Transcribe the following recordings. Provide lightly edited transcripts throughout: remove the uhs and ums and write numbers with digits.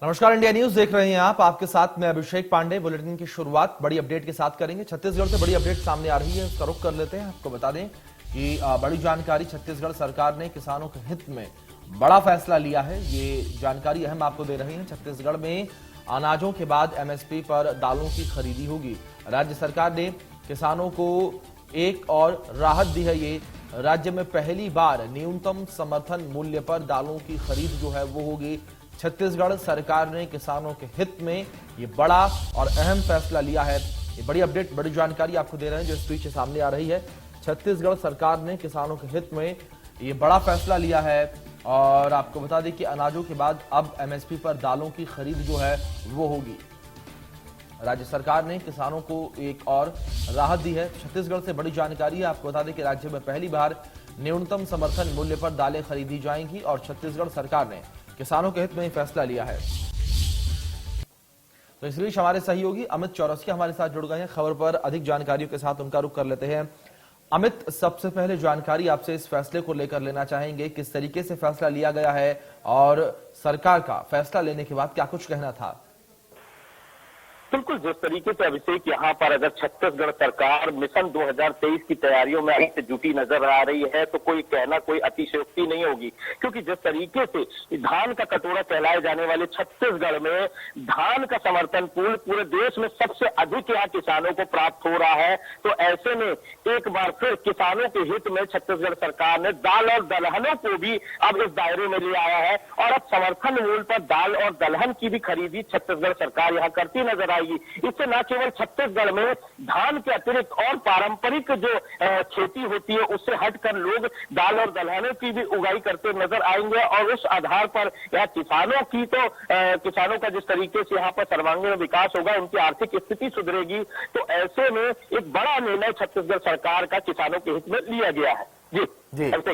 नमस्कार, India news देख रहे हैं आप। आपके साथ मैं अभिषेक पांडे। बुलेटिन की शुरुआत बड़ी अपडेट के साथ करेंगे। छत्तीसगढ़ से बड़ी अपडेट सामने आ रही है, उसका रुख कर लेते हैं। आपको बता दें कि बड़ी जानकारी, छत्तीसगढ़ सरकार ने किसानों के हित में बड़ा फैसला लिया है। ये जानकारी अहम आपको दे रहे हैं। छत्तीसगढ़ में अनाजों के बाद एमएसपी पर दालों की खरीदी होगी। राज्य सरकार ने किसानों को एक और राहत दी है। ये राज्य में पहली बार न्यूनतम समर्थन मूल्य पर दालों की खरीद जो है वो होगी। छत्तीसगढ़ सरकार ने किसानों के हित में ये बड़ा और अहम फैसला लिया है। ये बड़ी अपडेट, बड़ी जानकारी आपको दे रहे हैं जो इस बीच सामने आ रही है। छत्तीसगढ़ सरकार ने किसानों के हित में ये बड़ा फैसला लिया है और आपको बता दें कि अनाजों के बाद अब एमएसपी पर दालों की खरीद जो है वो होगी। राज्य सरकार ने किसानों को एक और राहत दी है। छत्तीसगढ़ से बड़ी जानकारी है। आपको बता दें कि राज्य में पहली बार न्यूनतम समर्थन मूल्य पर दालें खरीदी जाएंगी और छत्तीसगढ़ सरकार ने किसानों के हित में फैसला लिया है। तो इस बीच हमारे सहयोगी अमित चौरसिया हमारे साथ जुड़ गए हैं। खबर पर अधिक जानकारियों के साथ उनका रुख कर लेते हैं। अमित, सबसे पहले जानकारी आपसे इस फैसले को लेकर लेना चाहेंगे। किस तरीके से फैसला लिया गया है और सरकार का फैसला लेने के बाद क्या कुछ कहना था? बिल्कुल, जिस तरीके से अभिषेक यहाँ पर अगर छत्तीसगढ़ सरकार मिशन 2023 की तैयारियों में अभी से जुटी नजर आ रही है तो कोई कहना कोई अतिशयोक्ति नहीं होगी, क्योंकि जिस तरीके से धान का कटोरा कहलाए जाने वाले छत्तीसगढ़ में धान का समर्थन पूरे देश में सबसे अधिक यहाँ किसानों को प्राप्त हो रहा है। तो ऐसे में एक बार फिर किसानों के हित में छत्तीसगढ़ सरकार ने दाल और दलहनों को भी अब इस दायरे में ले आया है और अब समर्थन मूल्य पर दाल और दलहन की भी खरीदी छत्तीसगढ़ सरकार यहाँ करती नजर इससे न केवल छत्तीसगढ़ में धान के अतिरिक्त और पारंपरिक जो खेती होती है उससे हटकर लोग दाल और दलहनों की भी उगाई करते नजर आएंगे और उस आधार पर यह किसानों की तो किसानों का जिस तरीके से यहाँ पर सर्वांगीण विकास होगा, उनकी आर्थिक स्थिति सुधरेगी। तो ऐसे में एक बड़ा निर्णय छत्तीसगढ़ सरकार का किसानों के हित में लिया गया है। जी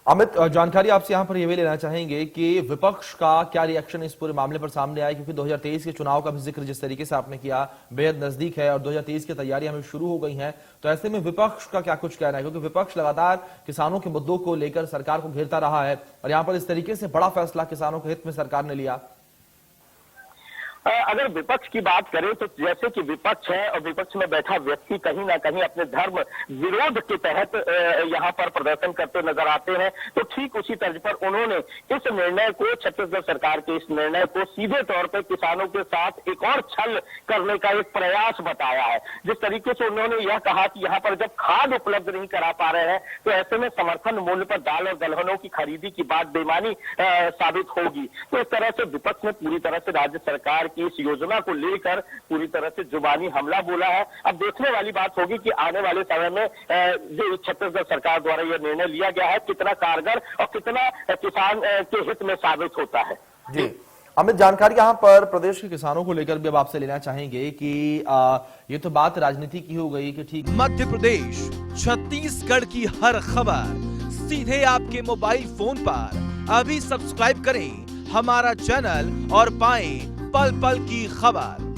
अमित, जानकारी आपसे यहां पर यह भी लेना चाहेंगे कि विपक्ष का क्या रिएक्शन इस पूरे मामले पर सामने आया, क्योंकि 2023 के चुनाव का भी जिक्र जिस तरीके से आपने किया बेहद नजदीक है और 2023 की तैयारियां हमें शुरू हो गई हैं। तो ऐसे में विपक्ष का क्या कुछ कहना है, क्योंकि विपक्ष लगातार किसानों के मुद्दों को लेकर सरकार को घेरता रहा है और यहाँ पर इस तरीके से बड़ा फैसला किसानों के हित में सरकार ने लिया। अगर विपक्ष की बात करें तो जैसे कि विपक्ष है और विपक्ष में बैठा व्यक्ति कहीं ना कहीं अपने धर्म विरोध के तहत यहाँ पर प्रदर्शन करते नजर आते हैं, तो ठीक उसी तर्ज पर उन्होंने इस निर्णय को, छत्तीसगढ़ सरकार के इस निर्णय को सीधे तौर पर किसानों के साथ एक और छल करने का एक प्रयास बताया है। जिस तरीके से उन्होंने यह कहा कि यहाँ पर जब खाद उपलब्ध नहीं करा पा रहे हैं तो ऐसे में समर्थन मूल्य पर दाल और दलहनों की खरीदी की बात बेईमानी साबित होगी। तो इस तरह से विपक्ष ने पूरी तरह से राज्य सरकार की इस योजना को लेकर पूरी तरह से जुबानी हमला बोला है। अब देखने वाली बात होगी कि आने वाले समय में जो छत्तीसगढ़ सरकार द्वारा यह निर्णय लिया गया है कितना कारगर और कितना किसान के हित में साबित होता है। जी अमित, जानकारी यहाँ पर प्रदेश के किसानों को लेकर भी अब आपसे लेना चाहेंगे कि ये तो बात राजनीति की हो गई कि ठीक मध्य प्रदेश, छत्तीसगढ़ की हर खबर सीधे आपके मोबाइल फोन पर। अभी सब्सक्राइब करें हमारा चैनल और पाएं पल पल की खबर।